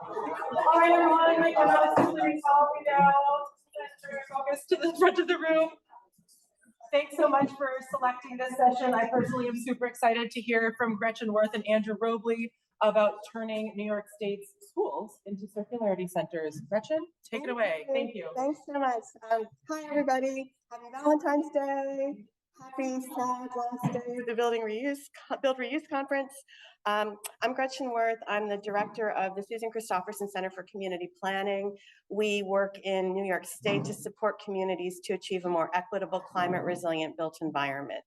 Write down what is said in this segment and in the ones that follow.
All right, everyone, we cannot simply follow me down. Focus to the front of the room. Thanks so much for selecting this session. I personally am super excited to hear from Gretchen Worth and Andrew Roblee about turning New York State's schools into circularity centers. Gretchen, take it away. Thank you. Thanks so much. Hi, everybody. Happy Valentine's Day. Happy sad last day of the Build Reuse Conference. I'm Gretchen Worth. I'm the director of the Susan Christopherson Center for Community Planning. We work in New York State to support communities to achieve a more equitable, climate resilient built environment.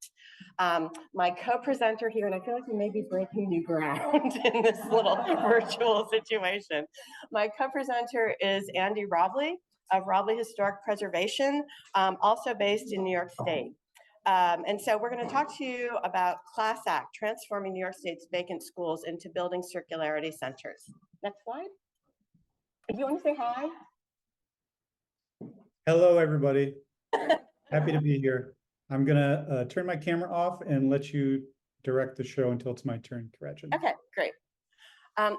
My co-presenter here, and I feel like we may be breaking new ground in this little virtual situation. My co-presenter is Andrew Roblee of Roblee Historic Preservation, also based in New York State. And so we're going to talk to you about Class Act, transforming New York State's vacant schools into building circularity centers. Next slide. If you want to say hi. Hello, everybody. Happy to be here. I'm going to turn my camera off and let you direct the show until it's my turn, Gretchen. Okay, great.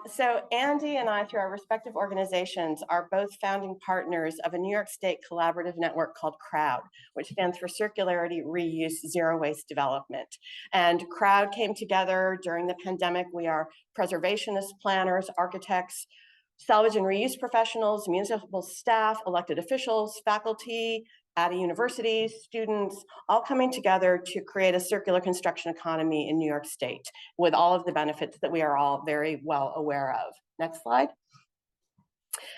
So Andy and I, through our respective organizations, are both founding partners of a New York State collaborative network called CROWD, which stands for Circularity, Reuse, Zero Waste Development. And CROWD came together during the pandemic. We are preservationists, planners, architects, salvage and reuse professionals, municipal staff, elected officials, faculty at a university, students, all coming together to create a circular construction economy in New York State with all of the benefits that we are all very well aware of. Next slide.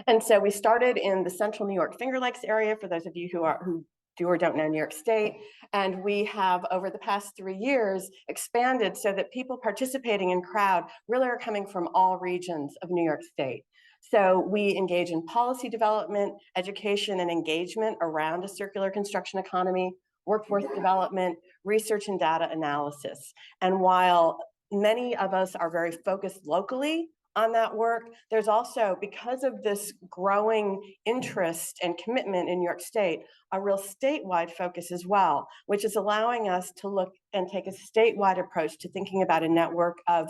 And so we started in the central New York Finger Lakes area, for those of you who do or don't know New York State. And we have, over the past 3 years, expanded so that people participating in CROWD really are coming from all regions of New York State. So we engage in policy development, education, and engagement around a circular construction economy, workforce development, research and data analysis. And while many of us are very focused locally on that work, there's also, because of this growing interest and commitment in New York State, a real statewide focus as well, which is allowing us to look and take a statewide approach to thinking about a network of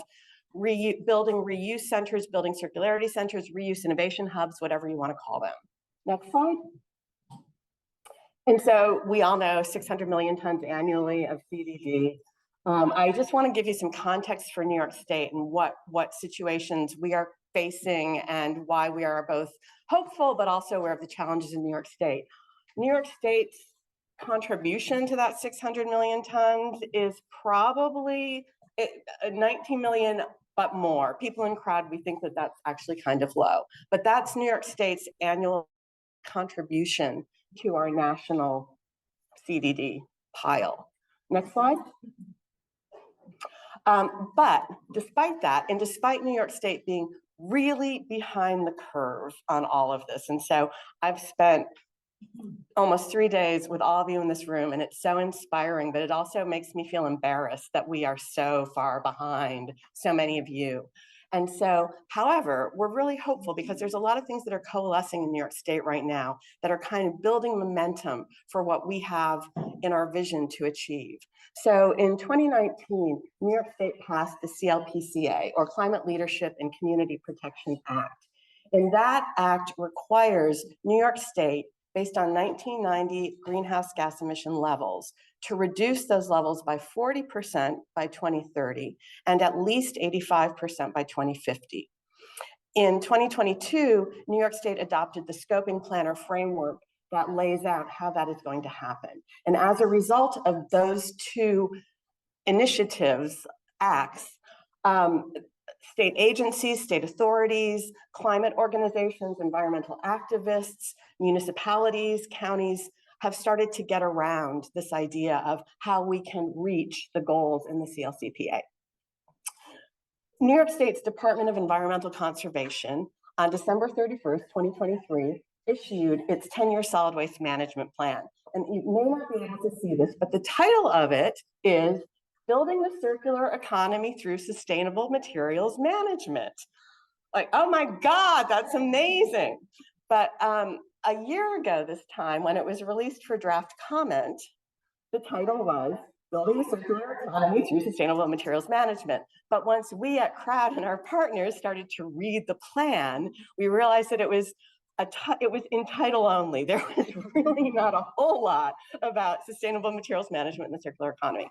building reuse centers, building circularity centers, reuse innovation hubs, whatever you want to call them. Next slide. And so we all know 600 million tons annually of CDD. I just want to give you some context for New York State and what situations we are facing and why we are both hopeful but also aware of the challenges in New York State. New York State's contribution to that 600 million tons is probably 19 million, but more. People in CROWD, we think that that's actually kind of low, but that's New York State's annual contribution to our national CDD pile. Next slide. But despite that, and despite New York State being really behind the curve on all of this, and so I've spent almost 3 days with all of you in this room, and it's so inspiring, but it also makes me feel embarrassed that we are so far behind so many of you. And so, however, we're really hopeful because there's a lot of things that are coalescing in New York State right now that are kind of building momentum for what we have in our vision to achieve. So in 2019, New York State passed the CLPCA, or Climate Leadership and Community Protection Act. And that act requires New York State, based on 1990 greenhouse gas emission levels, to reduce those levels by 40% by 2030 and at least 85% by 2050. In 2022, New York State adopted the scoping planner framework that lays out how that is going to happen. And as a result of those two initiatives, acts, state agencies, state authorities, climate organizations, environmental activists, municipalities, counties have started to get around this idea of how we can reach the goals in the CLCPA. New York State's Department of Environmental Conservation on December 31st, 2023, issued its 10-year solid waste management plan. And you may not be able to see this, but the title of it is Building the Circular Economy Through Sustainable Materials Management. Like, oh my God, that's amazing. But a year ago this time, when it was released for draft comment, the title was building a circular economy through sustainable materials management. But once we at CROWD and our partners started to read the plan, we realized that it was in title only. There was really not a whole lot about sustainable materials management in the circular economy.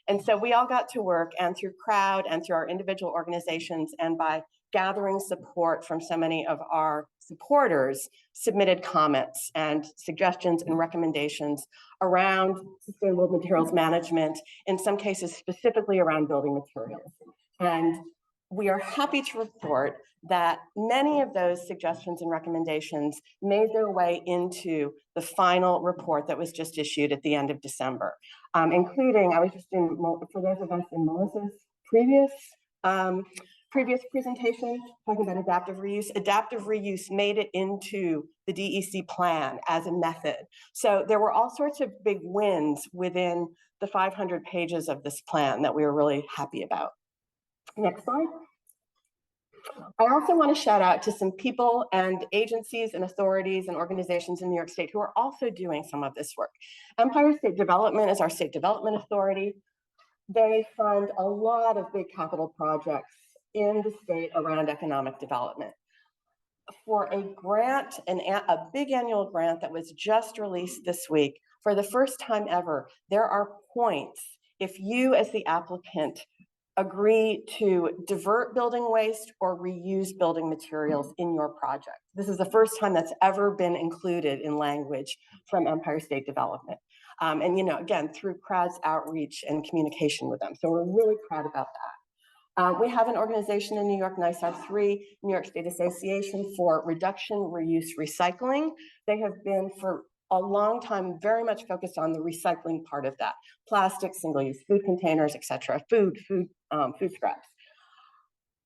And so we all got to work, and through CROWD and through our individual organizations, and by gathering support from so many of our supporters, submitted comments and suggestions and recommendations around sustainable materials management, in some cases specifically around building materials. And we are happy to report that many of those suggestions and recommendations made their way into the final report that was just issued at the end of December, including, I was just in, for those of us in Melissa's previous presentation, talking about adaptive reuse made it into the DEC plan as a method. So there were all sorts of big wins within the 500 pages of this plan that we were really happy about. Next slide. I also want to shout out to some people and agencies and authorities and organizations in New York State who are also doing some of this work. Empire State Development is our state development authority. They fund a lot of big capital projects in the state around economic development. For a grant, a big annual grant that was just released this week, for the first time ever, there are points if you as the applicant agree to divert building waste or reuse building materials in your project. This is the first time that's ever been included in language from Empire State Development. And again, through CROWD's outreach and communication with them. So we're really proud about that. We have an organization in New York, NYSAR 3, New York State Association for Reduction, Reuse, Recycling. They have been for a long time very much focused on the recycling part of that. Plastic, single-use food containers, et cetera, food scraps.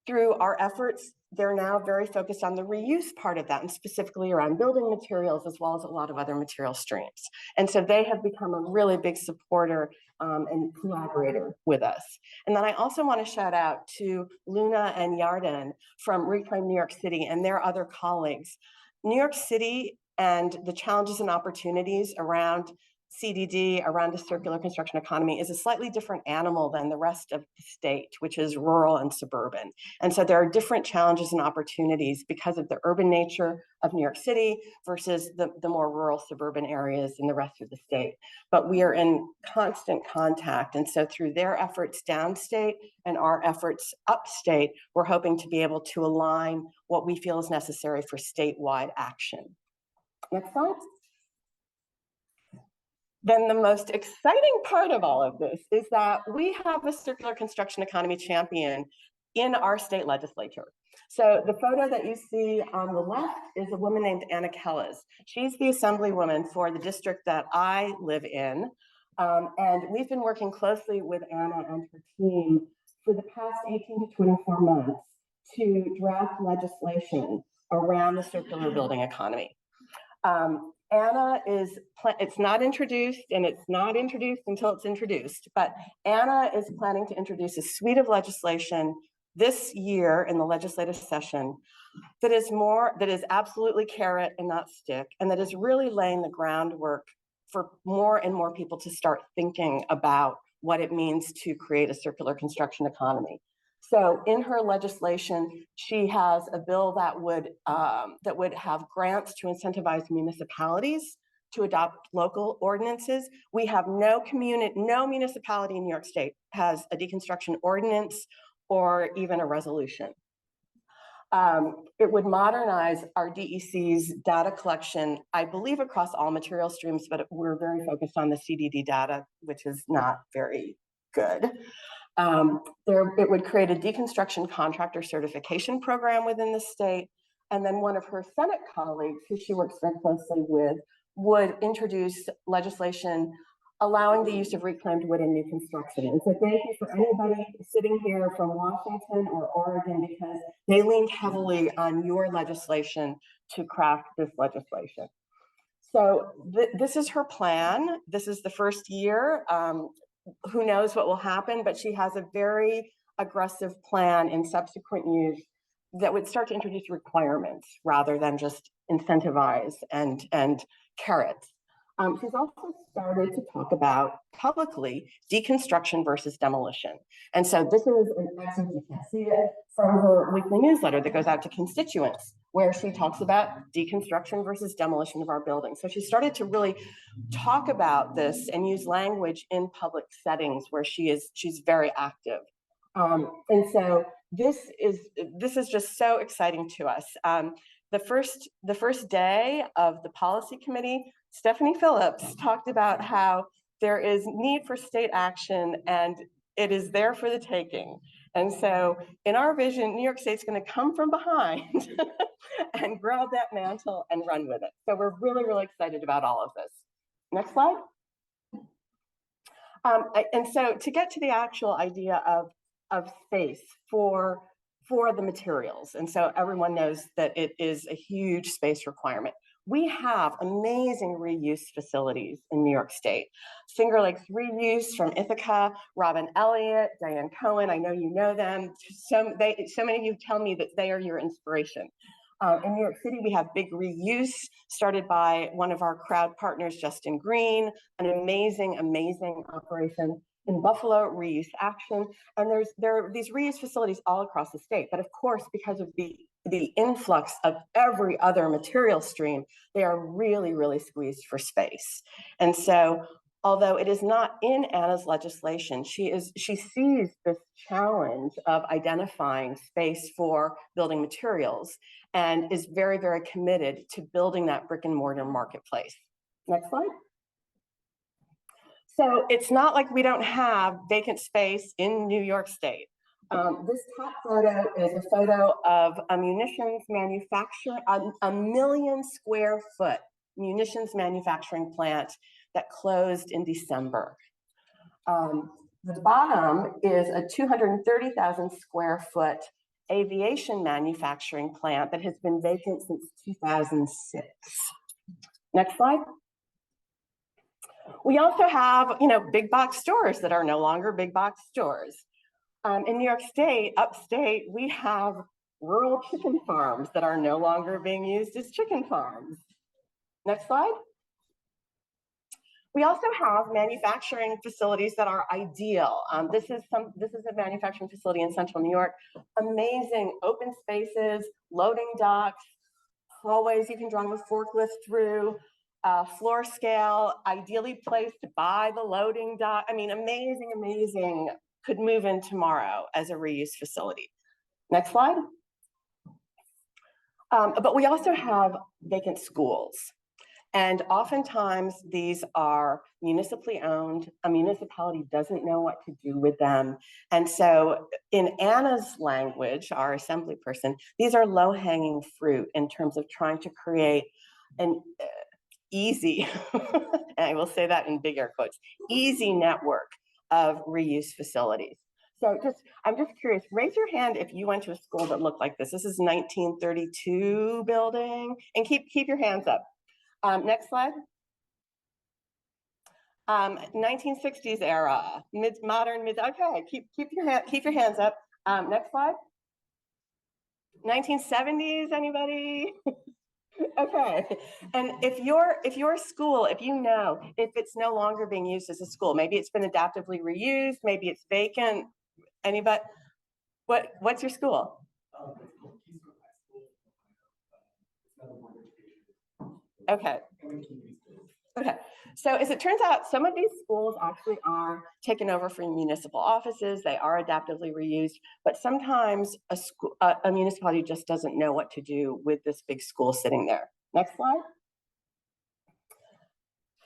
Through our efforts, they're now very focused on the reuse part of that, and specifically around building materials, as well as a lot of other material streams. And so they have become a really big supporter and collaborator with us. And then I also want to shout out to Luna and Yarden from Reclaim New York City and their other colleagues. New York City and the challenges and opportunities around CDD, around the circular construction economy, is a slightly different animal than the rest of the state, which is rural and suburban. And so there are different challenges and opportunities because of the urban nature of New York City versus the more rural suburban areas in the rest of the state. But we are in constant contact. And so through their efforts downstate and our efforts upstate, we're hoping to be able to align what we feel is necessary for statewide action. Next slide. Then the most exciting part of all of this is that we have a circular construction economy champion in our state legislature. So the photo that you see on the left is a woman named Anna Kellis. She's the assemblywoman for the district that I live in. And we've been working closely with Anna and her team for the past 18 to 24 months to draft legislation around the circular building economy. Anna it's not introduced, and it's not introduced until it's introduced, but Anna is planning to introduce a suite of legislation this year in the legislative session that is absolutely carrot and not stick, and that is really laying the groundwork for more and more people to start thinking about what it means to create a circular construction economy. So in her legislation, she has a bill that would have grants to incentivize municipalities to adopt local ordinances. We have no municipality in New York State has a deconstruction ordinance or even a resolution. It would modernize our DEC's data collection, I believe, across all material streams, but we're very focused on the CDD data, which is not very good. It would create a deconstruction contractor certification program within the state. And then one of her Senate colleagues, who she works very closely with, would introduce legislation allowing the use of reclaimed wood in new construction. And so thank you for anybody sitting here from Washington or Oregon, because they leaned heavily on your legislation to craft this legislation. So this is her plan. This is the first year. Who knows what will happen, but she has a very aggressive plan in subsequent years that would start to introduce requirements rather than just incentivize and carrots. She's also started to talk about publicly deconstruction versus demolition. And so this is an excerpt, you can see it, from her weekly newsletter that goes out to constituents, where she talks about deconstruction versus demolition of our buildings. So she started to really talk about this and use language in public settings where she's very active. And so this is just so exciting to us. The first day of the policy committee, Stephanie Phillips talked about how there is need for state action and it is there for the taking. And so in our vision, New York State's going to come from behind and grab that mantle and run with it. So we're really, really excited about all of this. Next slide. And so to get to the actual idea of space for the materials, and so everyone knows that it is a huge space requirement. We have amazing reuse facilities in New York State. Finger Lakes Reuse from Ithaca, Robin Elliott, Diane Cohen, I know you know them. So many of you tell me that they are your inspiration. In New York City, we have Big Reuse, started by one of our crowd partners, Justin Green, an amazing, amazing operation. In Buffalo, Reuse Action, and there are these reuse facilities all across the state. But of course, because of the influx of every other material stream, they are really, really squeezed for space. And so, although it is not in Anna's legislation, she sees this challenge of identifying space for building materials and is very, very committed to building that brick and mortar marketplace. Next slide. So it's not like we don't have vacant space in New York State. This top photo is a photo of a munitions manufacturer, a 1 million square foot munitions manufacturing plant that closed in December. The bottom is a 230,000 square foot aviation manufacturing plant that has been vacant since 2006. Next slide. We also have, big box stores that are no longer big box stores. In New York State, upstate, we have rural chicken farms that are no longer being used as chicken farms. Next slide. We also have manufacturing facilities that are ideal. This is a manufacturing facility in central New York. Amazing open spaces, loading docks, hallways you can drive a forklift through. Floor scale, ideally placed by the loading dock. I mean, amazing, amazing. Could move in tomorrow as a reuse facility. Next slide. But we also have vacant schools. And oftentimes these are municipally owned. A municipality doesn't know what to do with them. And so in Anna's language, our assembly person, these are low-hanging fruit in terms of trying to create an easy, and I will say that in big air quotes, easy network of reuse facilities. So I'm just curious, raise your hand if you went to a school that looked like this. This is 1932 building, and keep your hands up. Next slide. 1960s era, modern, okay, keep your hands up. Next slide. 1970s, anybody? Okay, and if your school, if it's no longer being used as a school, maybe it's been adaptively reused, maybe it's vacant, anybody, what's your school? Okay. Okay, so as it turns out, some of these schools actually are taken over from municipal offices. They are adaptively reused, but sometimes a municipality just doesn't know what to do with this big school sitting there. Next slide.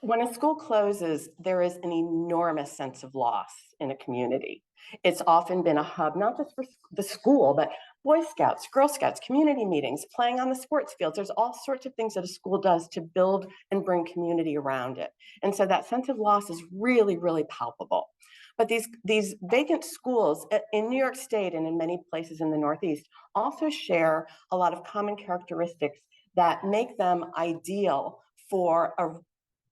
When a school closes, there is an enormous sense of loss in a community. It's often been a hub, not just for the school, but Boy Scouts, Girl Scouts, community meetings, playing on the sports fields. There's all sorts of things that a school does to build and bring community around it. And so that sense of loss is really, really palpable. But these vacant schools in New York State and in many places in the Northeast also share a lot of common characteristics that make them ideal for a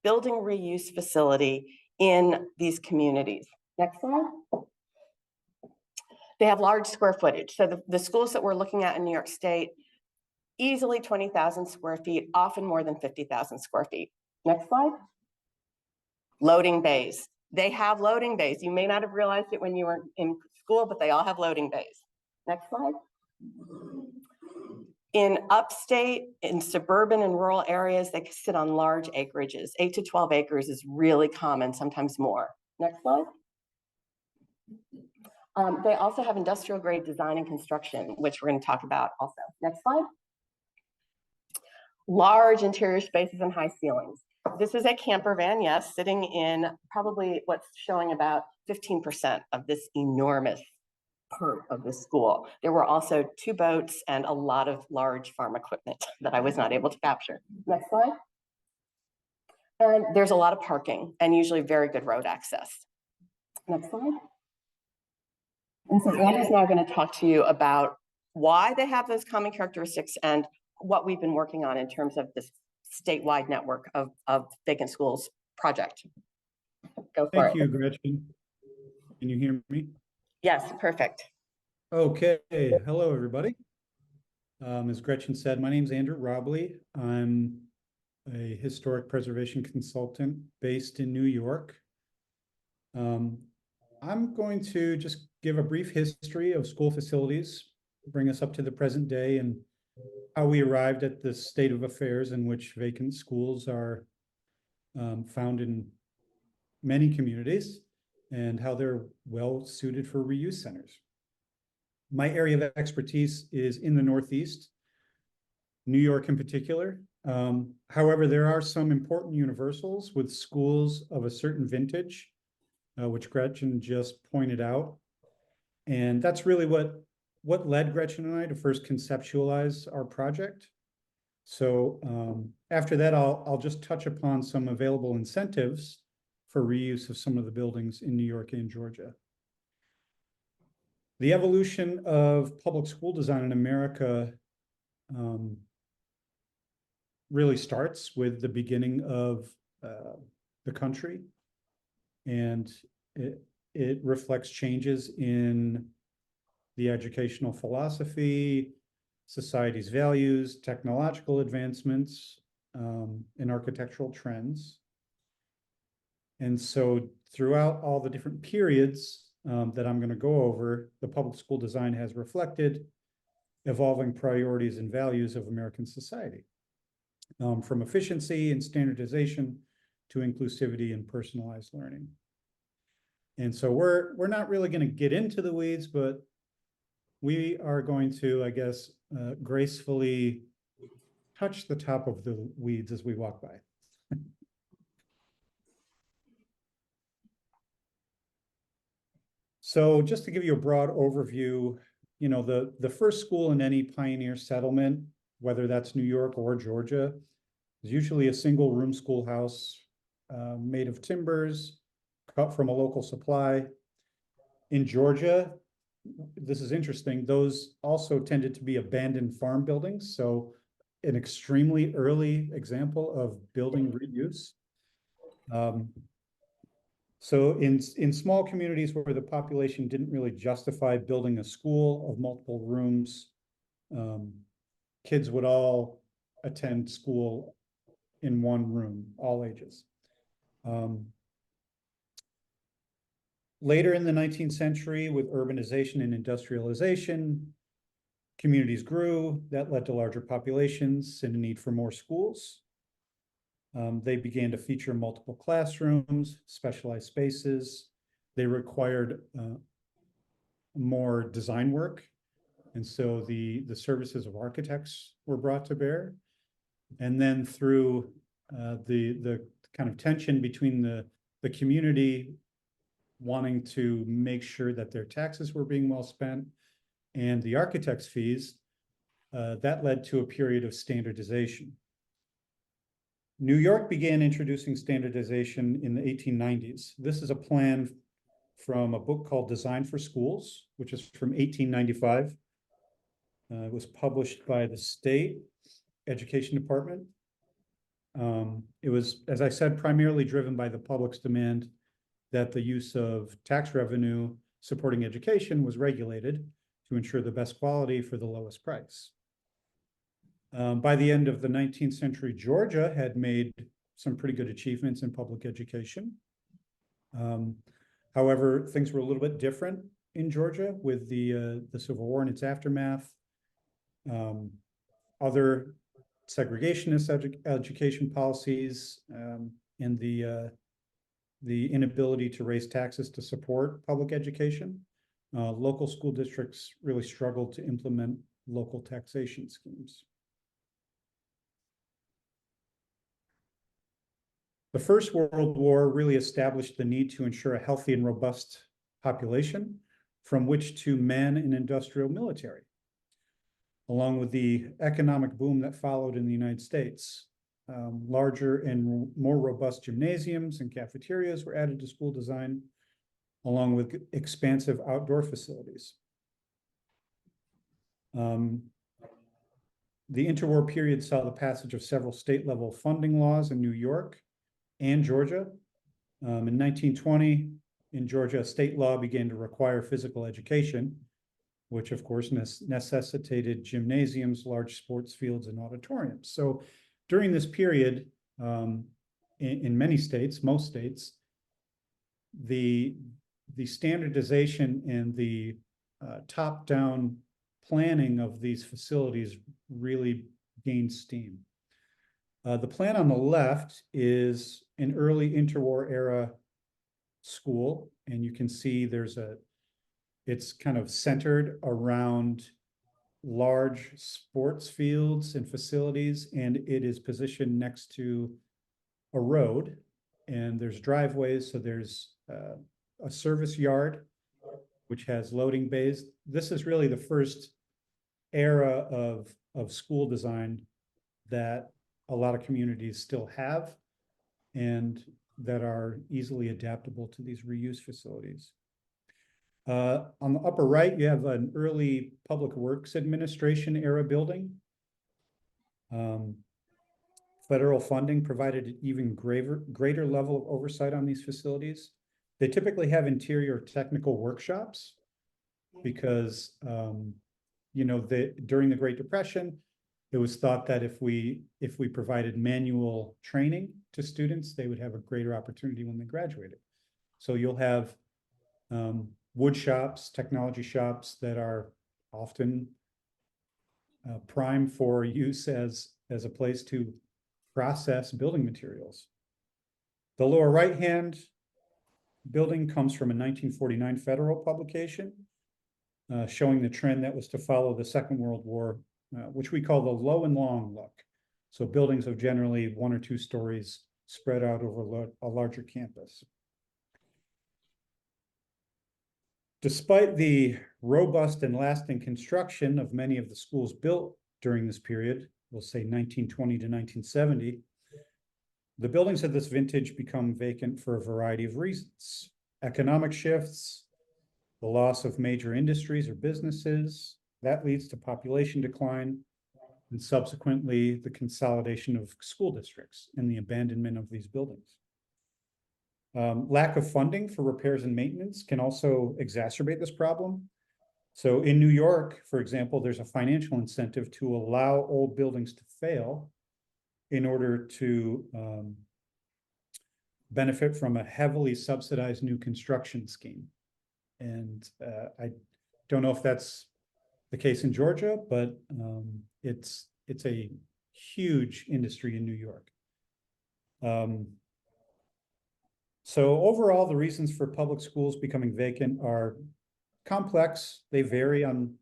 building reuse facility in these communities. Next slide. They have large square footage. So the schools that we're looking at in New York State, easily 20,000 square feet, often more than 50,000 square feet. Next slide. Loading bays. They have loading bays. You may not have realized it when you were in school, but they all have loading bays. Next slide. In upstate, in suburban and rural areas, they sit on large acreages. 8 to 12 acres is really common, sometimes more. Next slide. They also have industrial grade design and construction, which we're going to talk about also. Next slide. Large interior spaces and high ceilings. This is a camper van, yes, sitting in probably what's showing about 15% of this enormous part of the school. There were also 2 boats and a lot of large farm equipment that I was not able to capture. Next slide. And there's a lot of parking and usually very good road access. Next slide. And so Andrew's now going to talk to you about why they have those common characteristics and what we've been working on in terms of this statewide network of vacant schools project. Go for it. Thank you, Gretchen. Can you hear me? Yes, perfect. Okay, hello, everybody. As Gretchen said, my name is Andrew Roblee. I'm a historic preservation consultant based in New York. I'm going to just give a brief history of school facilities, bring us up to the present day, and how we arrived at the state of affairs in which vacant schools are found in many communities, and how they're well suited for reuse centers. My area of expertise is in the Northeast, New York in particular. However, there are some important universals with schools of a certain vintage, which Gretchen just pointed out. And that's really what led Gretchen and I to first conceptualize our project. So after that, I'll just touch upon some available incentives for reuse of some of the buildings in New York and Georgia. The evolution of public school design in America really starts with the beginning of the country, and it reflects changes in the educational philosophy, society's values, technological advancements, and architectural trends. And so throughout all the different periods that I'm going to go over, the public school design has reflected evolving priorities and values of American society, from efficiency and standardization to inclusivity and personalized learning. And so we're not really going to get into the weeds, but we are going to, I guess, gracefully touch the top of the weeds as we walk by. So just to give you a broad overview, you know, the first school in any pioneer settlement, whether that's New York or Georgia, is usually a single room schoolhouse made of timbers, cut from a local supply. In Georgia, this is interesting, those also tended to be abandoned farm buildings. So an extremely early example of building reuse. So in small communities where the population didn't really justify building a school of multiple rooms, kids would all attend school in one room, all ages. Later in the 19th century, with urbanization and industrialization, communities grew. That led to larger populations and a need for more schools. They began to feature multiple classrooms, specialized spaces. They required more design work. And so the services of architects were brought to bear. And then through the kind of tension between the community wanting to make sure that their taxes were being well spent and the architect's fees, that led to a period of standardization. New York began introducing standardization in the 1890s. This is a plan from a book called Design for Schools, which is from 1895. It was published by the state education department. It was, as I said, primarily driven by the public's demand that the use of tax revenue supporting education was regulated to ensure the best quality for the lowest price. By the end of the 19th century, Georgia had made some pretty good achievements in public education. However, things were a little bit different in Georgia with the Civil War and its aftermath. Other segregationist education policies, and the inability to raise taxes to support public education. Local school districts really struggled to implement local taxation schemes. The First World War really established the need to ensure a healthy and robust population from which to man an industrial military. Along with the economic boom that followed in the United States, larger and more robust gymnasiums and cafeterias were added to school design, along with expansive outdoor facilities. The interwar period saw the passage of several state-level funding laws in New York and Georgia. In 1920, in Georgia, state law began to require physical education, which of course necessitated gymnasiums, large sports fields, and auditoriums. So during this period, in many states, most states, the standardization and the top-down planning of these facilities really gained steam. The plan on the left is an early interwar era school, and you can see it's kind of centered around large sports fields and facilities, and it is positioned next to a road, and there's driveways, so there's a service yard which has loading bays. This is really the first era of school design that a lot of communities still have and that are easily adaptable to these reuse facilities. On the upper right, you have an early Public Works Administration era building. Federal funding provided an even greater level of oversight on these facilities. They typically have interior technical workshops because, during the Great Depression, it was thought that if we provided manual training to students, they would have a greater opportunity when they graduated. So you'll have wood shops, technology shops that are often prime for use as a place to process building materials. The lower right-hand building comes from a 1949 federal publication showing the trend that was to follow the Second World War, which we call the low and long look. So buildings of generally 1 or 2 stories spread out over a larger campus. Despite the robust and lasting construction of many of the schools built during this period, we'll say 1920 to 1970, the buildings of this vintage become vacant for a variety of reasons. Economic shifts, the loss of major industries or businesses, that leads to population decline, and subsequently the consolidation of school districts and the abandonment of these buildings. Lack of funding for repairs and maintenance can also exacerbate this problem. So in New York, for example, there's a financial incentive to allow old buildings to fail in order to benefit from a heavily subsidized new construction scheme. And I don't know if that's the case in Georgia, but it's a huge industry in New York. So overall, the reasons for public schools becoming vacant are complex. They vary on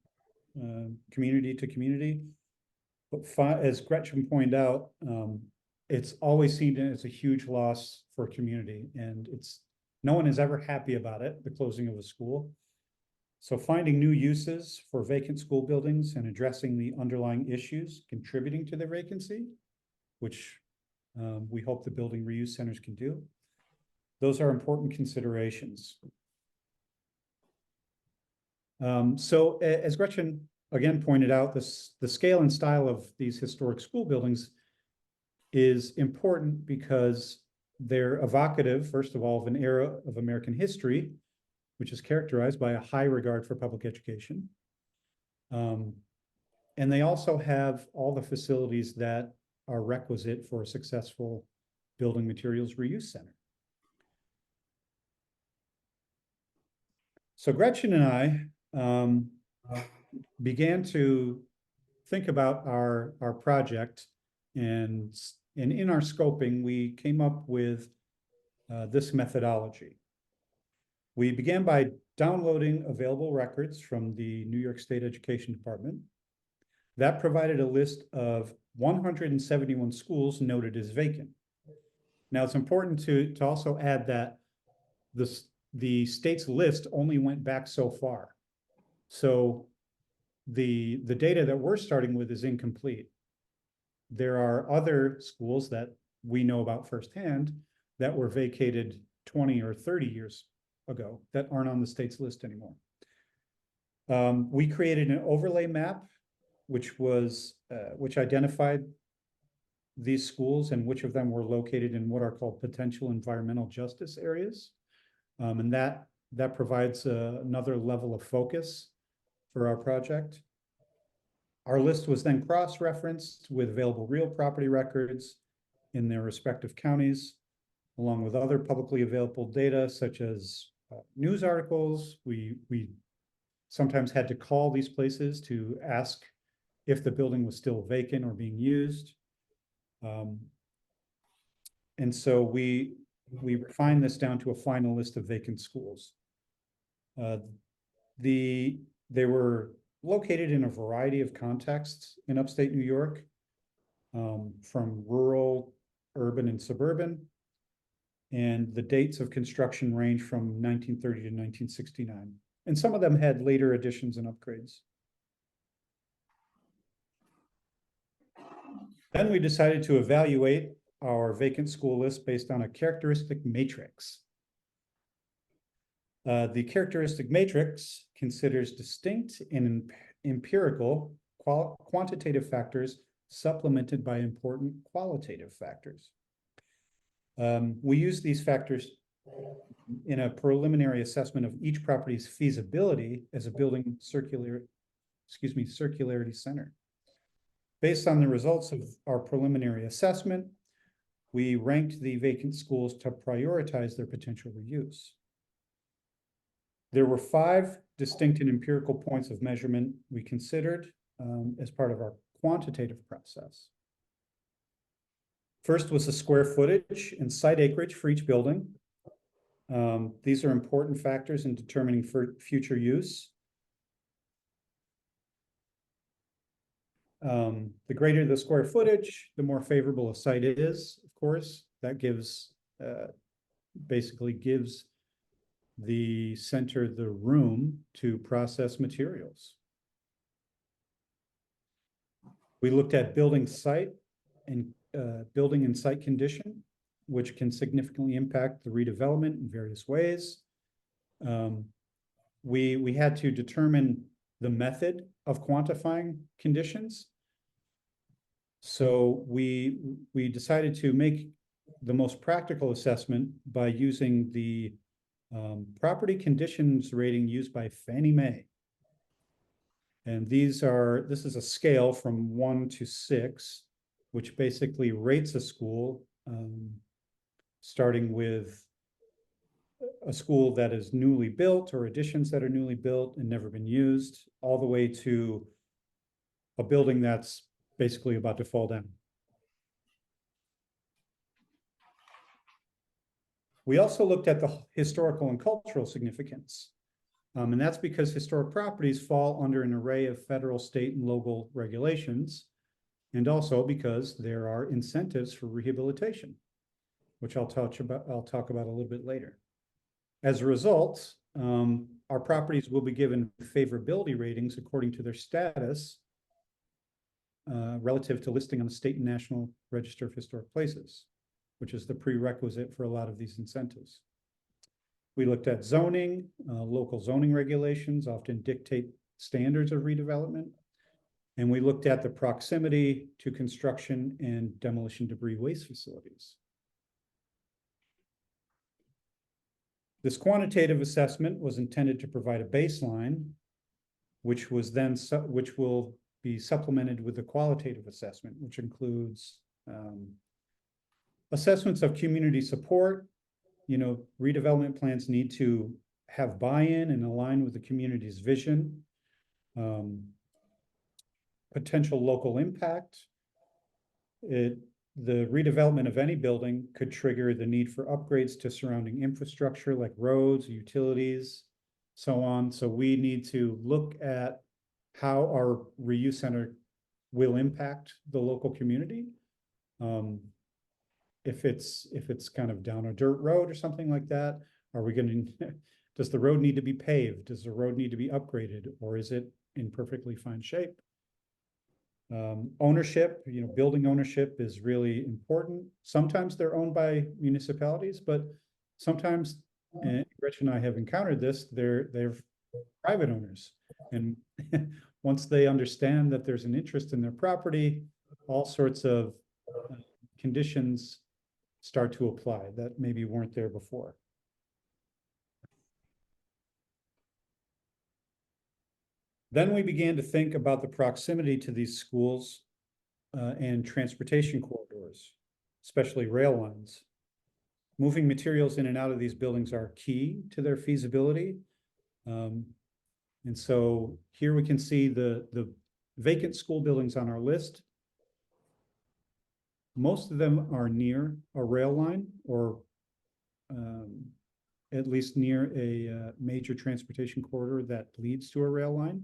community to community. But as Gretchen pointed out, it's always seen as a huge loss for a community, and no one is ever happy about it, the closing of a school. So finding new uses for vacant school buildings and addressing the underlying issues contributing to their vacancy, which we hope the building reuse centers can do. Those are important considerations. So as Gretchen again pointed out, the scale and style of these historic school buildings is important because they're evocative, first of all, of an era of American history, which is characterized by a high regard for public education. And they also have all the facilities that are requisite for a successful building materials reuse center. So Gretchen and I began to think about our project, and in our scoping, we came up with this methodology. We began by downloading available records from the New York State Education Department. That provided a list of 171 schools noted as vacant. Now, it's important to also add that the state's list only went back so far. So the data that we're starting with is incomplete. There are other schools that we know about firsthand that were vacated 20 or 30 years ago that aren't on the state's list anymore. We created an overlay map, which identified these schools and which of them were located in what are called potential environmental justice areas. And that provides another level of focus for our project. Our list was then cross-referenced with available real property records in their respective counties, along with other publicly available data such as news articles. We sometimes had to call these places to ask if the building was still vacant or being used. And so we refined this down to a final list of vacant schools. They were located in a variety of contexts in upstate New York, from rural, urban, and suburban. And the dates of construction range from 1930 to 1969. And some of them had later additions and upgrades. Then we decided to evaluate our vacant school list based on a characteristic matrix. The characteristic matrix considers distinct and empirical quantitative factors supplemented by important qualitative factors. We use these factors in a preliminary assessment of each property's feasibility as a building circularity center. Based on the results of our preliminary assessment, we ranked the vacant schools to prioritize their potential reuse. There were 5 distinct and empirical points of measurement we considered as part of our quantitative process. First was the square footage and site acreage for each building. These are important factors in determining future use. The greater the square footage, the more favorable a site is, of course. That basically gives the center the room to process materials. We looked at building site and building and site condition, which can significantly impact the redevelopment in various ways. We had to determine the method of quantifying conditions. So we decided to make the most practical assessment by using the property conditions rating used by Fannie Mae. And this is a scale from 1 to 6, which basically rates a school, starting with a school that is newly built or additions that are newly built and never been used, all the way to a building that's basically about to fall down. We also looked at the historical and cultural significance. And that's because historic properties fall under an array of federal, state, and local regulations, and also because there are incentives for rehabilitation, which I'll talk about a little bit later. As a result, our properties will be given favorability ratings according to their status relative to listing on the state and national register of historic places, which is the prerequisite for a lot of these incentives. We looked at zoning. Local zoning regulations often dictate standards of redevelopment. And we looked at the proximity to construction and demolition debris waste facilities. This quantitative assessment was intended to provide a baseline, which will be supplemented with a qualitative assessment, which includes assessments of community support. Redevelopment plans need to have buy-in and align with the community's vision. Potential local impact. The redevelopment of any building could trigger the need for upgrades to surrounding infrastructure like roads, utilities, so on. So we need to look at how our reuse center will impact the local community. If it's kind of down a dirt road or something like that, are we going to, does the road need to be paved? Does the road need to be upgraded, or is it in perfectly fine shape? Ownership, building ownership is really important. Sometimes they're owned by municipalities, but sometimes, and Gretchen and I have encountered this, they're private owners. And once they understand that there's an interest in their property, all sorts of conditions start to apply that maybe weren't there before. Then we began to think about the proximity to these schools and transportation corridors, especially rail lines. Moving materials in and out of these buildings are key to their feasibility. And so here we can see the vacant school buildings on our list. Most of them are near a rail line, or at least near a major transportation corridor that leads to a rail line.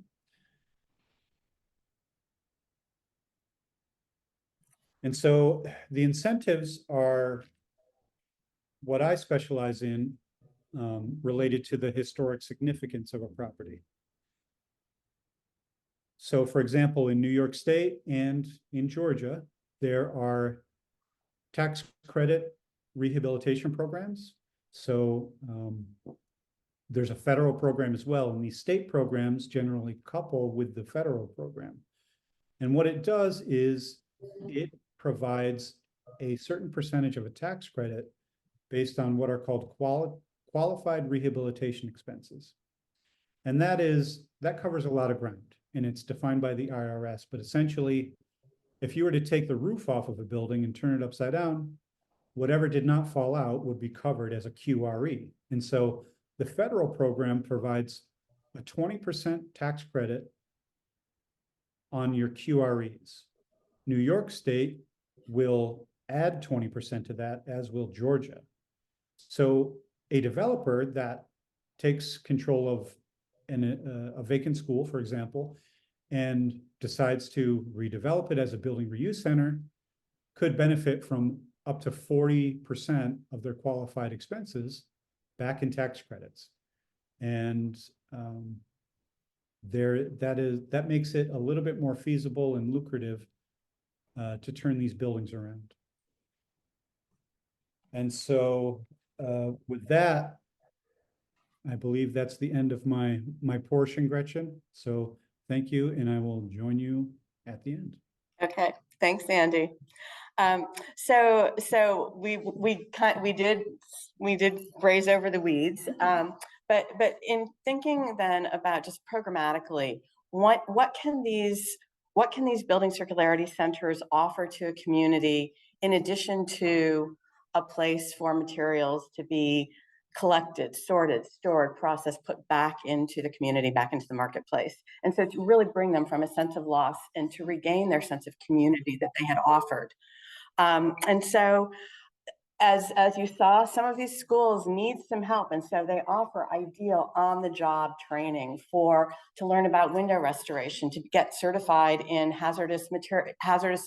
And so the incentives are what I specialize in, related to the historic significance of a property. So for example, in New York State and in Georgia, there are tax credit rehabilitation programs. So there's a federal program as well, and these state programs generally couple with the federal program. And what it does is it provides a certain percentage of a tax credit based on what are called qualified rehabilitation expenses. And that covers a lot of ground, and it's defined by the IRS. But essentially, if you were to take the roof off of a building and turn it upside down, whatever did not fall out would be covered as a QRE. And so the federal program provides a 20% tax credit on your QREs. New York State will add 20% to that, as will Georgia. So a developer that takes control of a vacant school, for example, and decides to redevelop it as a building reuse center could benefit from up to 40% of their qualified expenses back in tax credits. And that makes it a little bit more feasible and lucrative to turn these buildings around. And so with that, I believe that's the end of my portion, Gretchen. So thank you, and I will join you at the end. Okay, thanks, Andy. So we did graze over the weeds, but in thinking then about just programmatically, what can these building circularity centers offer to a community in addition to a place for materials to be collected, sorted, stored, processed, put back into the community, back into the marketplace. And so to really bring them from a sense of loss and to regain their sense of community that they had offered. And so as you saw, some of these schools need some help. And so they offer ideal on-the-job training to learn about window restoration, to get certified in hazardous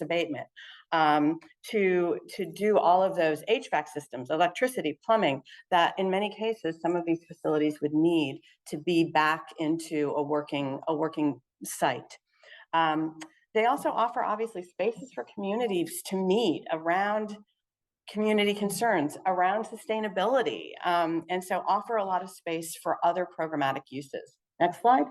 abatement, to do all of those HVAC systems, electricity, plumbing, that in many cases, some of these facilities would need to be back into a working site. They also offer obviously spaces for communities to meet around community concerns, around sustainability, and so offer a lot of space for other programmatic uses. Next slide.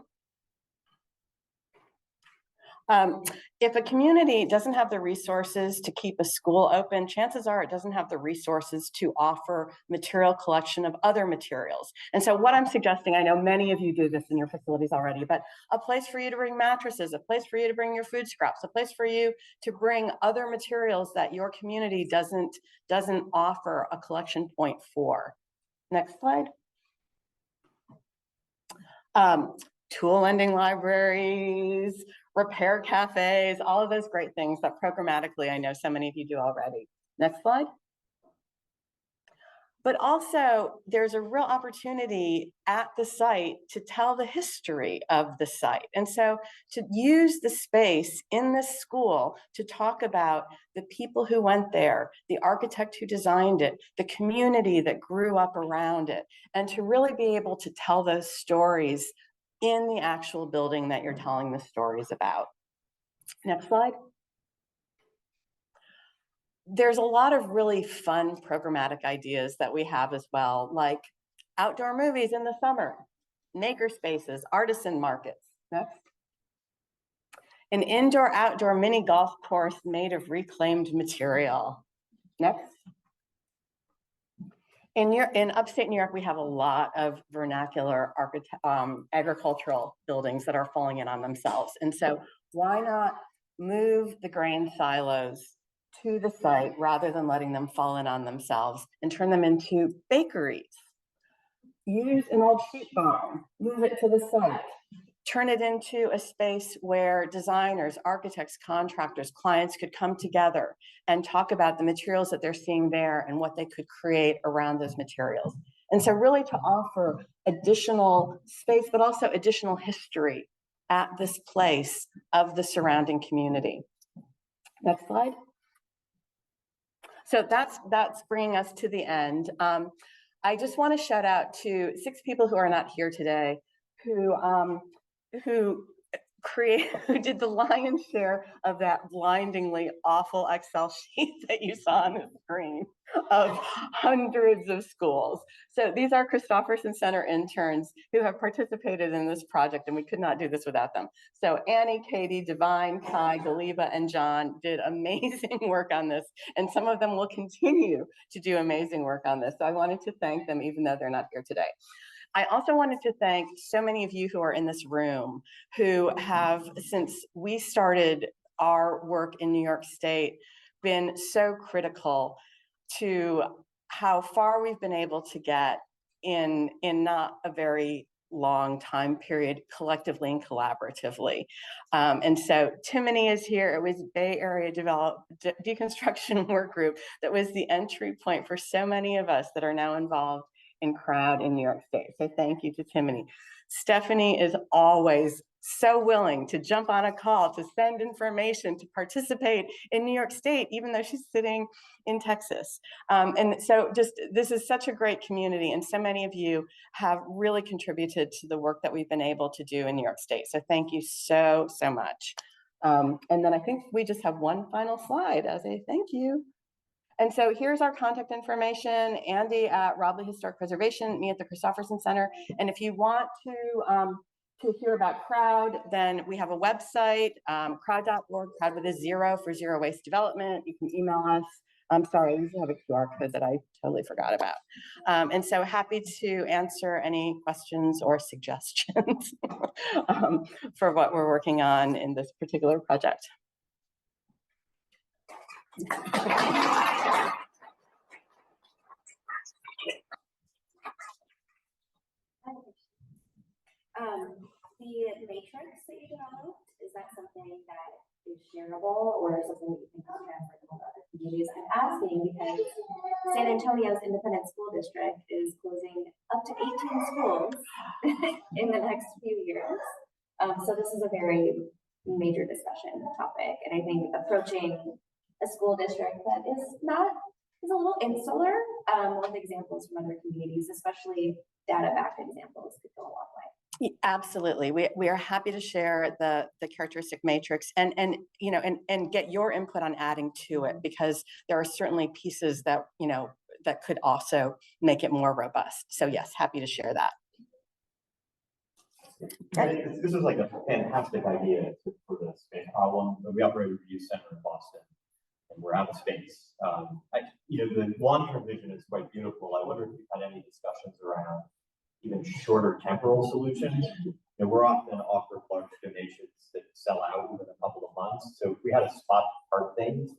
If a community doesn't have the resources to keep a school open, chances are it doesn't have the resources to offer material collection of other materials. And so what I'm suggesting, I know many of you do this in your facilities already, but a place for you to bring mattresses, a place for you to bring your food scraps, a place for you to bring other materials that your community doesn't offer a collection point for. Next slide. Tool lending libraries, repair cafes, all of those great things that programmatically I know so many of you do already. Next slide. But also there's a real opportunity at the site to tell the history of the site. And so to use the space in this school to talk about the people who went there, the architect who designed it, the community that grew up around it, and to really be able to tell those stories in the actual building that you're telling the stories about. Next slide. There's a lot of really fun programmatic ideas that we have as well, like outdoor movies in the summer, maker spaces, artisan markets. Next. An indoor-outdoor mini golf course made of reclaimed material. Next. In upstate New York, we have a lot of vernacular agricultural buildings that are falling in on themselves. And so why not move the grain silos to the site rather than letting them fall in on themselves and turn them into bakeries? Use an old sheep barn, move it to the site, turn it into a space where designers, architects, contractors, clients could come together and talk about the materials that they're seeing there and what they could create around those materials. And so really to offer additional space, but also additional history at this place of the surrounding community. Next slide. So that's bringing us to the end. I just want to shout out to 6 people who are not here today, who did the lion's share of that blindingly awful Excel sheet that you saw on the screen of hundreds of schools. So these are Christopherson Center interns who have participated in this project, and we could not do this without them. So Annie, Katie, Divine, Kai, Galiba, and John did amazing work on this, and some of them will continue to do amazing work on this. So I wanted to thank them, even though they're not here today. I also wanted to thank so many of you who are in this room who have, since we started our work in New York State, been so critical to how far we've been able to get in not a very long time period, collectively and collaboratively. And so Timony is here. It was Bay Area Deconstruction Work Group that was the entry point for so many of us that are now involved in crowd in New York State. So thank you to Timony. Stephanie is always so willing to jump on a call, to send information, to participate in New York State, even though she's sitting in Texas. And so this is such a great community, and so many of you have really contributed to the work that we've been able to do in New York State. So thank you so, so much. And then I think we just have one final slide as a thank you. And so here's our contact information: Andy at Roblee Historic Preservation, me at the Christopherson Center. And if you want to hear about Crowd, then we have a website, crowd.org, crowd with a 0 for zero waste development. You can email us. I'm sorry, we have a QR code that I totally forgot about. And so happy to answer any questions or suggestions for what we're working on in this particular project. The matrix that you developed, is that something that is shareable or something that you can transfer to other communities? I'm asking because San Antonio's independent school district is closing up to 18 schools in the next few years. So this is a very major discussion topic, and I think approaching a school district that is a little insular with examples from other communities, especially data-backed examples, could go a long way. Absolutely. We are happy to share the characteristic matrix and get your input on adding to it, because there are certainly pieces that, that could also make it more robust. So yes, happy to share that. This is like a fantastic idea for the space problem. We operate a reuse center in Boston, and we're out of space. The long-term vision is quite beautiful. I wonder if you've had any discussions around even shorter temporal solutions. We're often offered large donations that sell out within a couple of months. So if we had a spot to park things,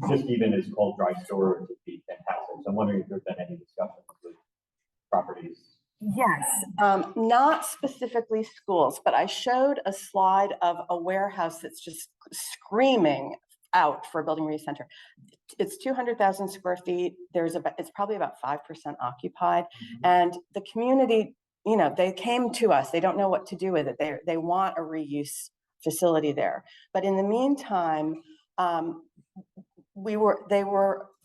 just even as cold dry storage would be fantastic. So I'm wondering if there's been any discussions with properties. Yes, not specifically schools, but I showed a slide of a warehouse that's just screaming out for a building reuse center. It's 200,000 square feet. It's probably about 5% occupied. And the community, they came to us. They don't know what to do with it. They want a reuse facility there. But in the meantime,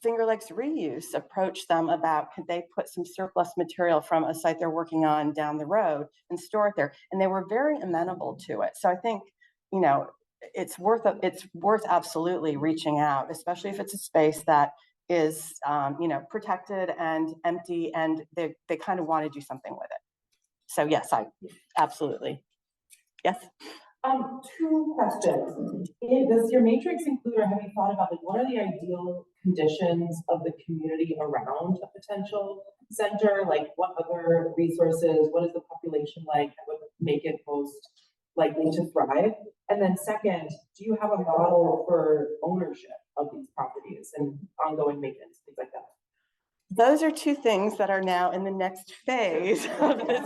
Finger Lakes Reuse approached them about, could they put some surplus material from a site they're working on down the road and store it there? And they were very amenable to it. So I think, it's worth absolutely reaching out, especially if it's a space that is, protected and empty, and they kind of want to do something with it. So yes, absolutely. Yes. Two questions. Does your matrix include, or have you thought about, like, what are the ideal conditions of the community around a potential center? Like, what other resources, what is the population like that would make it most likely to thrive? And then second, do you have a model for ownership of these properties and ongoing maintenance, things like that? Those are two things that are now in the next phase of this.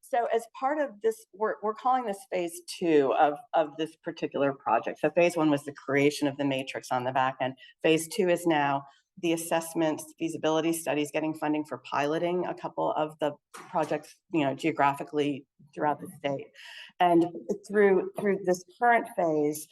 So as part of this, we're calling this phase 2 of this particular project. So phase 1 was the creation of the matrix on the back end. Phase 2 is now the assessments, feasibility studies, getting funding for piloting a couple of the projects, geographically throughout the state. And through this current phase,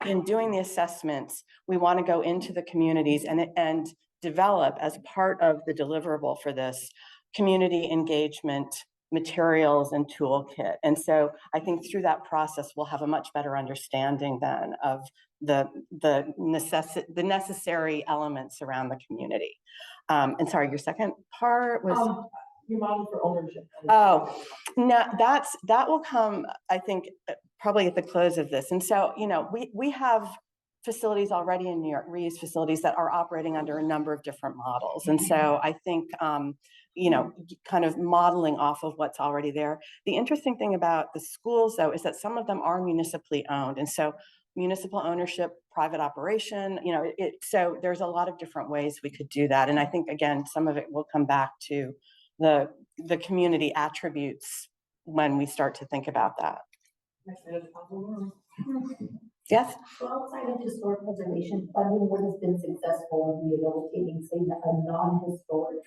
in doing the assessments, we want to go into the communities and develop, as part of the deliverable for this, community engagement materials and toolkit. And so I think through that process, we'll have a much better understanding then of the necessary elements around the community. And sorry, your second part was? Your model for ownership. Oh, no, that will come, I think, probably at the close of this. And so, we have facilities already in New York, reuse facilities that are operating under a number of different models. And so I think, kind of modeling off of what's already there. The interesting thing about the schools, though, is that some of them are municipally owned. And so municipal ownership, private operation, so there's a lot of different ways we could do that. And I think, again, some of it will come back to the community attributes when we start to think about that. Yes? So outside of historic preservation, funding, what has been successful in rehabilitating, say, a non-historic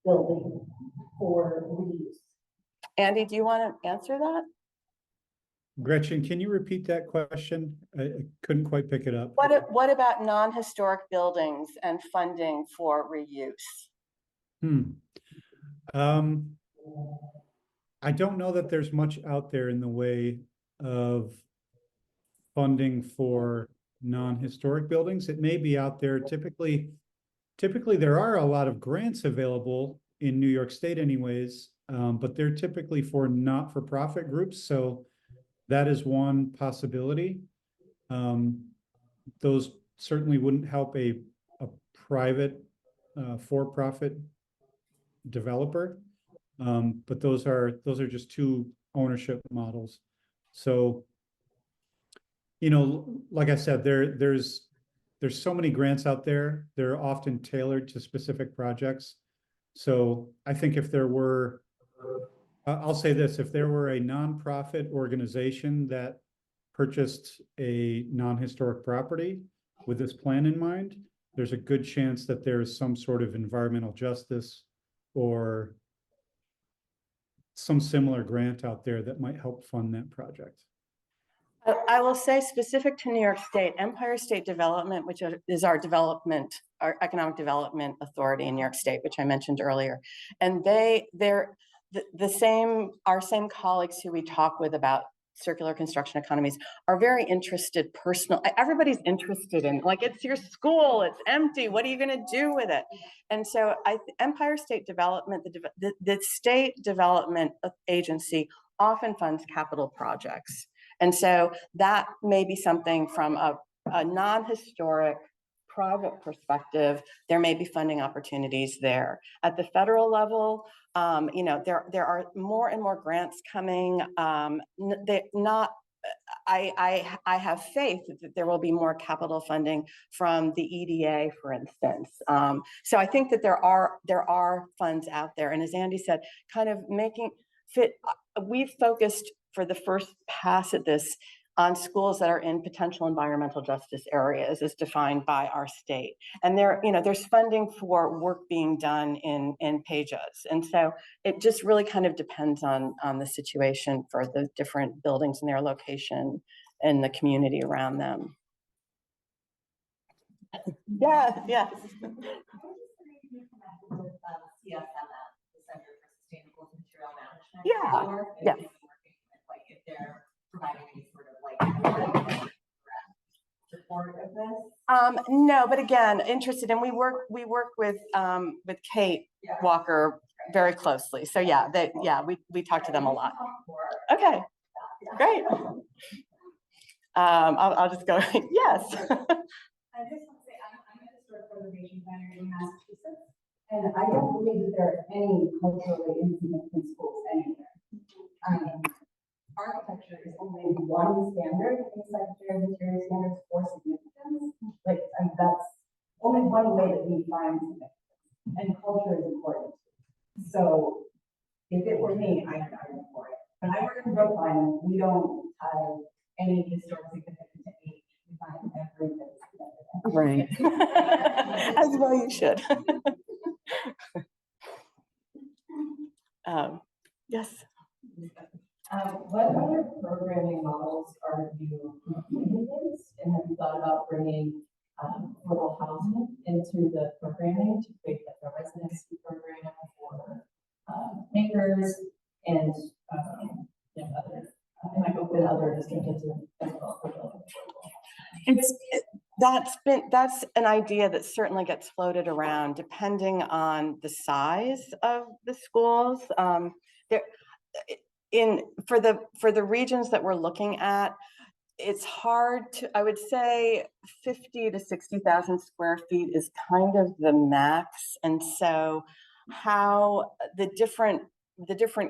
building for reuse? Andy, do you want to answer that? Gretchen, can you repeat that question? I couldn't quite pick it up. What about non-historic buildings and funding for reuse? I don't know that there's much out there in the way of funding for non-historic buildings. It may be out there. Typically there are a lot of grants available in New York State anyways, but they're typically for not-for-profit groups. So that is one possibility. Those certainly wouldn't help a private for-profit developer. But those are just two ownership models. So, like I said, there's so many grants out there. They're often tailored to specific projects. So I think if there were, I'll say this, if there were a nonprofit organization that purchased a non-historic property with this plan in mind, there's a good chance that there's some sort of environmental justice or some similar grant out there that might help fund that project. I will say, specific to New York State, Empire State Development, which is our economic development authority in New York State, which I mentioned earlier, and our same colleagues who we talk with about circular construction economies are very interested everybody's interested in, like, it's your school, it's empty, what are you going to do with it? And so Empire State Development, the state development agency, often funds capital projects. And so that may be something from a non-historic private perspective. There may be funding opportunities there. At the federal level, there are more and more grants coming. I have faith that there will be more capital funding from the EDA, for instance. So I think that there are funds out there. And as Andy said, kind of making fit, we've focused for the first pass at this on schools that are in potential environmental justice areas as defined by our state. And there's funding for work being done in pages. And so it just really kind of depends on the situation for the different buildings and their location and the community around them. Yeah, yes. Yeah, yeah. If they're providing any sort of like support of this? No, but again, interested, and we work with Kate Walker very closely. So yeah, we talk to them a lot. Okay, great. I'll just go. Yes. I just want to say I'm a historic preservation planner in Massachusetts, and I don't believe that there are any culturally insignificant schools anywhere. Architecture is only one standard in Secretary of Interior standards for significance. Like, that's only one way that we find significance, and culture is important. So, if it were me, I'd go for it. But I work in Brookline, we don't have any historic significance to age. We find everything significant. Right. As well, you should. Yes. What other programming models are you looking at? And have you thought about bringing affordable housing into the programming to create like a residency program for makers and other, and I hope that other districts as well. That's an idea that certainly gets floated around depending on the size of the schools. For the regions that we're looking at, it's hard to, I would say 50 to 60,000 square feet is kind of the max. And so how the different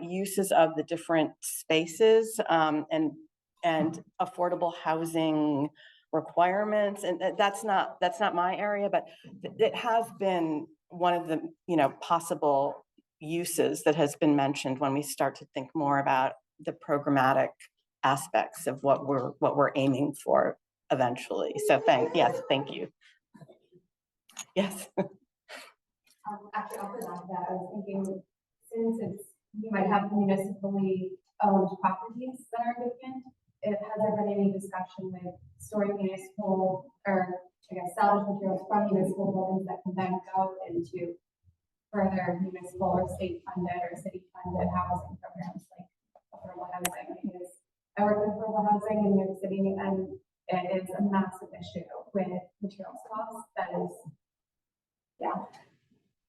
uses of the different spaces and affordable housing requirements, and that's not my area, but it has been one of the possible uses that has been mentioned when we start to think more about the programmatic aspects of what we're aiming for eventually. So thank you. Yes. Actually, off the back of that, I was thinking, since you might have municipally owned properties that are vacant, has there been any discussion with storing municipal or salvage materials from municipal buildings that can then go into further municipal or state funded or city funded housing programs like affordable housing? Because I work with affordable housing in New York City, and it is a massive issue with materials costs. That is,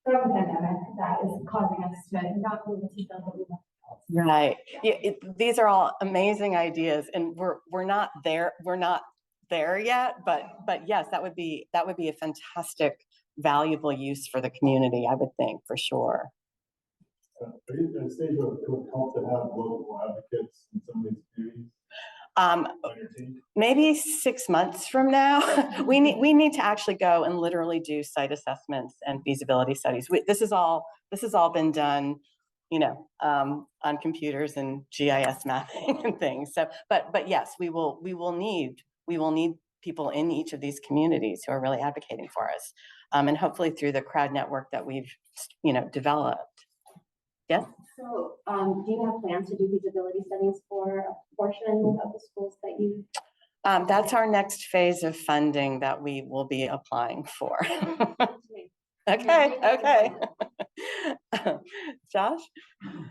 from the pandemic, that is causing us to not be able to build what we want. Right. Yeah, these are all amazing ideas, and we're not there. We're not there yet, but yes, that would be a fantastic, valuable use for the community, I would think, for sure. Are you at a stage where it would help to have local advocates in some of these communities? Maybe 6 months from now, we need to actually go and literally do site assessments and feasibility studies. This has all been done, on computers and GIS mapping and things. So, but yes, we will need people in each of these communities who are really advocating for us, and hopefully through the crowd network that we've, developed. Yeah. So, do you have plans to do feasibility studies for a portion of the schools that you? That's our next phase of funding that we will be applying for. Okay. Josh?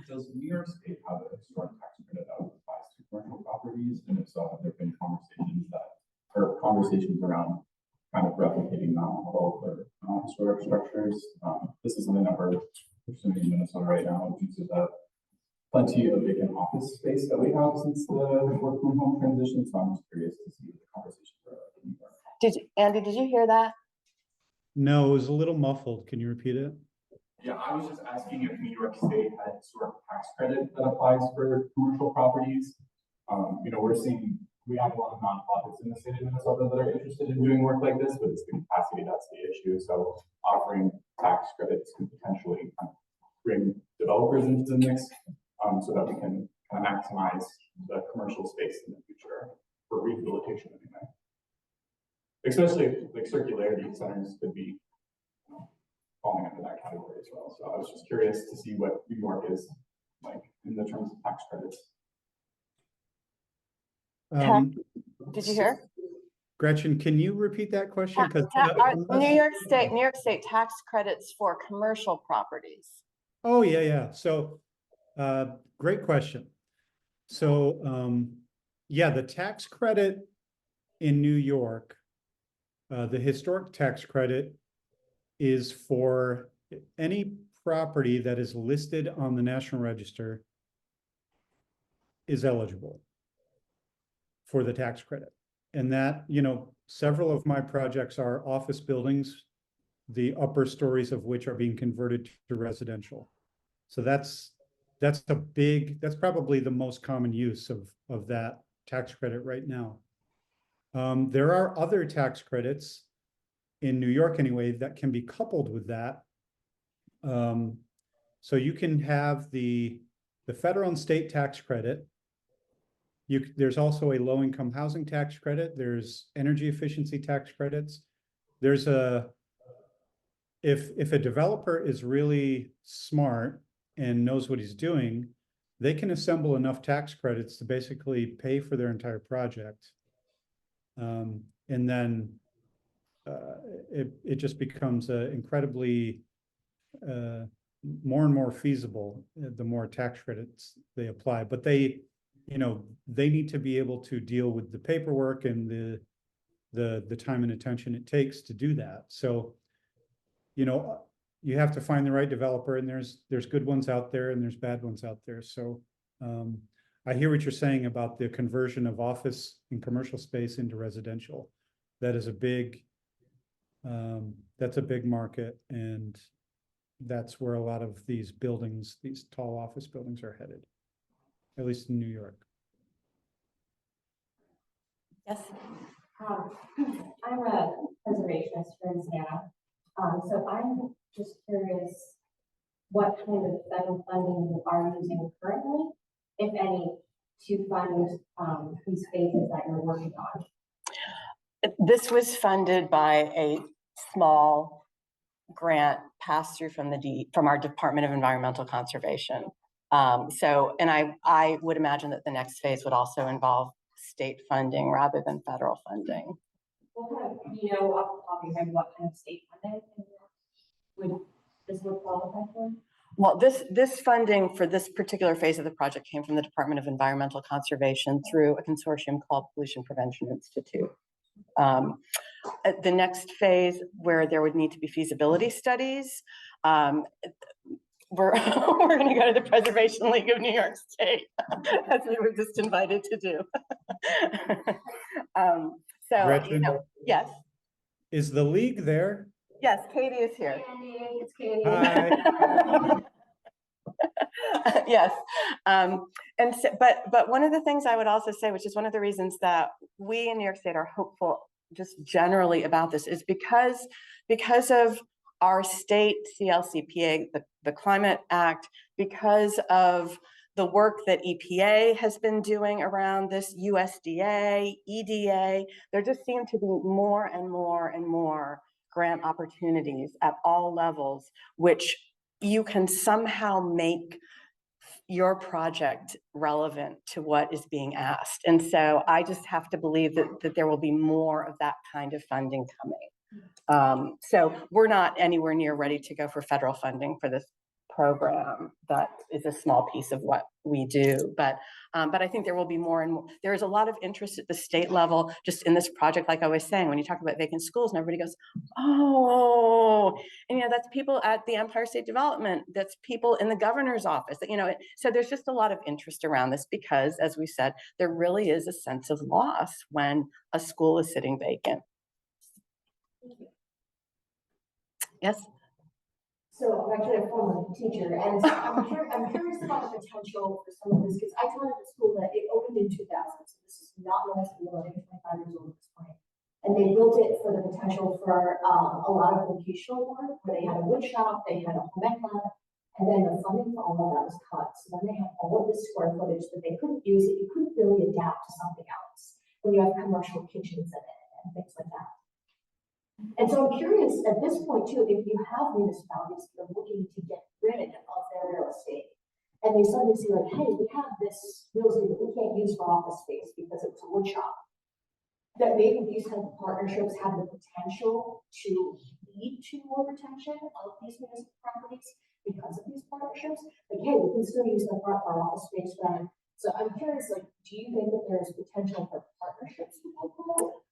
Does New York State have a historic tax credit that applies to commercial properties? And if so, have there been conversations around kind of replicating that model for historic structures? This is something that we're pursuing in Minnesota right now, due to the plenty of vacant office space that we have since the work from home transition. So I'm just curious to see what the conversations are like in New York. Andy, did you hear that? No, it was a little muffled. Can you repeat it? Yeah, I was just asking if New York State had historic tax credit that applies for commercial properties. We're seeing we have a lot of nonprofits in the state of Minnesota that are interested in doing work like this, but it's the capacity that's the issue. So offering tax credits could potentially kind of bring developers into the mix, so that we can kind of maximize the commercial space in the future for rehabilitation anyway. Especially like circularity centers could be falling under that category as well. So I was just curious to see what New York is like in the terms of tax credits. Did you hear? Gretchen, can you repeat that question? Because New York State tax credits for commercial properties. oh yeah. So great question. So yeah, the tax credit in New York, the historic tax credit is for any property that is listed on the National Register is eligible for the tax credit. And that, you know, several of my projects are office buildings, the upper stories of which are being converted to residential. So that's probably the most common use of that tax credit right now. There are other tax credits in New York anyway that can be coupled with that. So you can have the federal and state tax credit. There's also a low-income housing tax credit. There's energy efficiency tax credits. There's if a developer is really smart and knows what he's doing, they can assemble enough tax credits to basically pay for their entire project. And then it just becomes incredibly more and more feasible the more tax credits they apply. But they need to be able to deal with the paperwork and the time and attention it takes to do that. So, you have to find the right developer, and there's good ones out there and there's bad ones out there. So I hear what you're saying about the conversion of office and commercial space into residential. That is that's a big market, and that's where a lot of these buildings, these tall office buildings, are headed, at least in New York. Yes. I'm a preservationist from Savannah. So I'm just curious what kind of federal funding you are using currently, if any, to fund these phases that you're working on. This was funded by a small grant passed through from our Department of Environmental Conservation. And I would imagine that the next phase would also involve state funding rather than federal funding. What kind of, off the top of your head, what kind of state funding would qualify for? Well, this funding for this particular phase of the project came from the Department of Environmental Conservation through a consortium called Pollution Prevention Institute. The next phase, where there would need to be feasibility studies, we're going to go to the Preservation League of New York State, as we were just invited to do. So, Gretchen, yes. Is the league there? Yes, Katie is here. It's Katie. Hi. Yes. And so, but one of the things I would also say, which is one of the reasons that we in New York State are hopeful just generally about this, is because of our state CLCPA, the Climate Act, because of the work that EPA has been doing around this, USDA, EDA, there just seem to be more and more and more grant opportunities at all levels, which you can somehow make your project relevant to what is being asked. And so I just have to believe that there will be more of that kind of funding coming. So we're not anywhere near ready to go for federal funding for this program. That is a small piece of what we do, but I think there will be more and more. There is a lot of interest at the state level just in this project. Like I was saying, when you talk about vacant schools, and everybody goes, oh, and that's people at the Empire State Development, that's people in the governor's office, so there's just a lot of interest around this because, as we said, there really is a sense of loss when a school is sitting vacant. Yes. So I'm actually a former teacher, and so I'm curious about the potential for some of this, because I taught at a school that it opened in 2000, so this is not known as the building, it's 25 years old at this point. And they built it for the potential for a lot of vocational work, where they had a wood shop, they had a home ec lab, and then the funding for all of that was cut. So then they have all of this square footage that they couldn't use, that you couldn't really adapt to something else when you have commercial kitchens in it and things like that. And so I'm curious at this point too, if you have municipalities that are looking to get rid of their real estate, and they suddenly see like, hey, we have this real estate that we can't use for office space because it's a wood shop, that maybe these kind of partnerships have the potential to lead to more retention of these municipal properties because of these partnerships. Like, hey, we can still use the front for office space then. So I'm curious, like, do you think that there's potential for partnerships with local?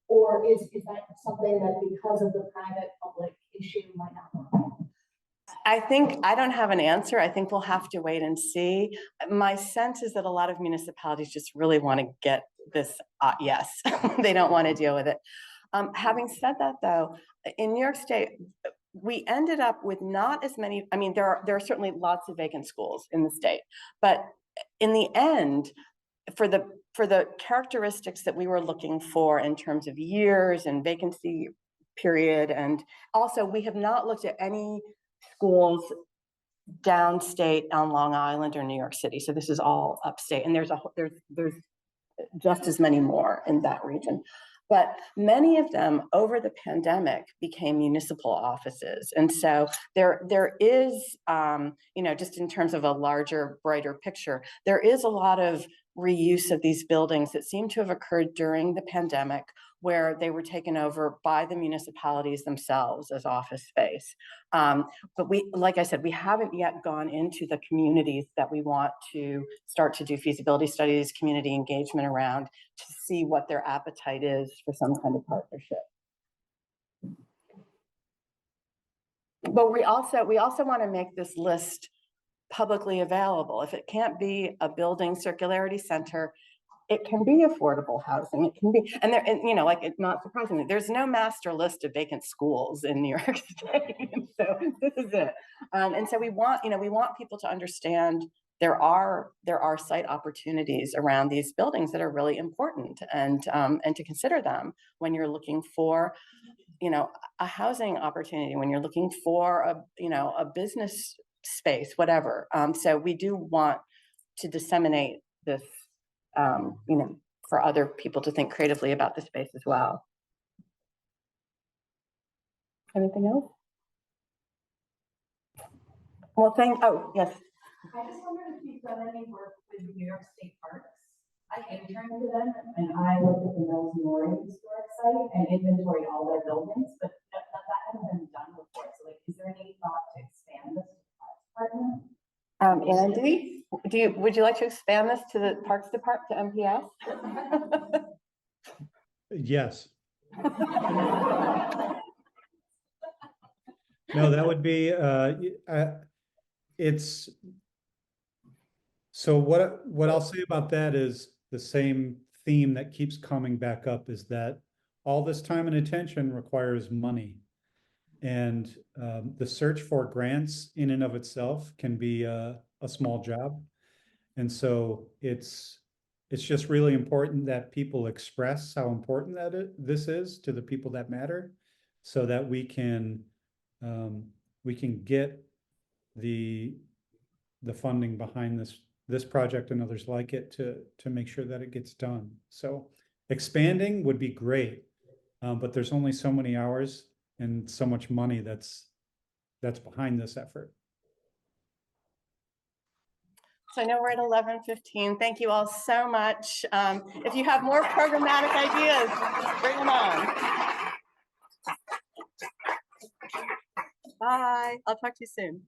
Or is that something that because of the private-public issue might not work? I think I don't have an answer. I think we'll have to wait and see. My sense is that a lot of municipalities just really want to get this, yes, they don't want to deal with it. Having said that though, in New York State, we ended up with not as many, I mean, there are certainly lots of vacant schools in the state, but in the end, for the characteristics that we were looking for in terms of years and vacancy period, and also we have not looked at any schools downstate on Long Island or New York City. So this is all upstate, and there's just as many more in that region. But many of them over the pandemic became municipal offices. And so there is, you know, just in terms of a larger, brighter picture, there is a lot of reuse of these buildings that seem to have occurred during the pandemic, where they were taken over by the municipalities themselves as office space. But we, like I said, we haven't yet gone into the communities that we want to start to do feasibility studies, community engagement around, to see what their appetite is for some kind of partnership. But we also want to make this list publicly available. If it can't be a building circularity center, it can be affordable housing. It can be, and there, and, you know, like, it's not surprisingly, there's no master list of vacant schools in New York State. So this is it. And so we want, you know, we want people to understand there are site opportunities around these buildings that are really important, and to consider them when you're looking for, you know, a housing opportunity, when you're looking for a, you know, a business space, whatever. So we do want to disseminate this, you know, for other people to think creatively about the space as well. Anything else? Well, oh, yes. I just wondered if you've done any work with New York State Parks. I interned with them and I looked at the Mills Mori Historic Site and inventoried all their buildings, but that hasn't been done before. So, like, is there any thought to expand this department? Andy, would you like to expand this to the Parks Department, to MPS? Yes. No, that would be, it's, so what I'll say about that is the same theme that keeps coming back up, is that all this time and attention requires money. And the search for grants in and of itself can be a small job. And so it's just really important that people express how important this is to the people that matter, so that we can get the funding behind this project and others like it to make sure that it gets done. So expanding would be great, but there's only so many hours and so much money that's behind this effort. So I know we're at 11:15. Thank you all so much. If you have more programmatic ideas, bring them on. Bye. I'll talk to you soon.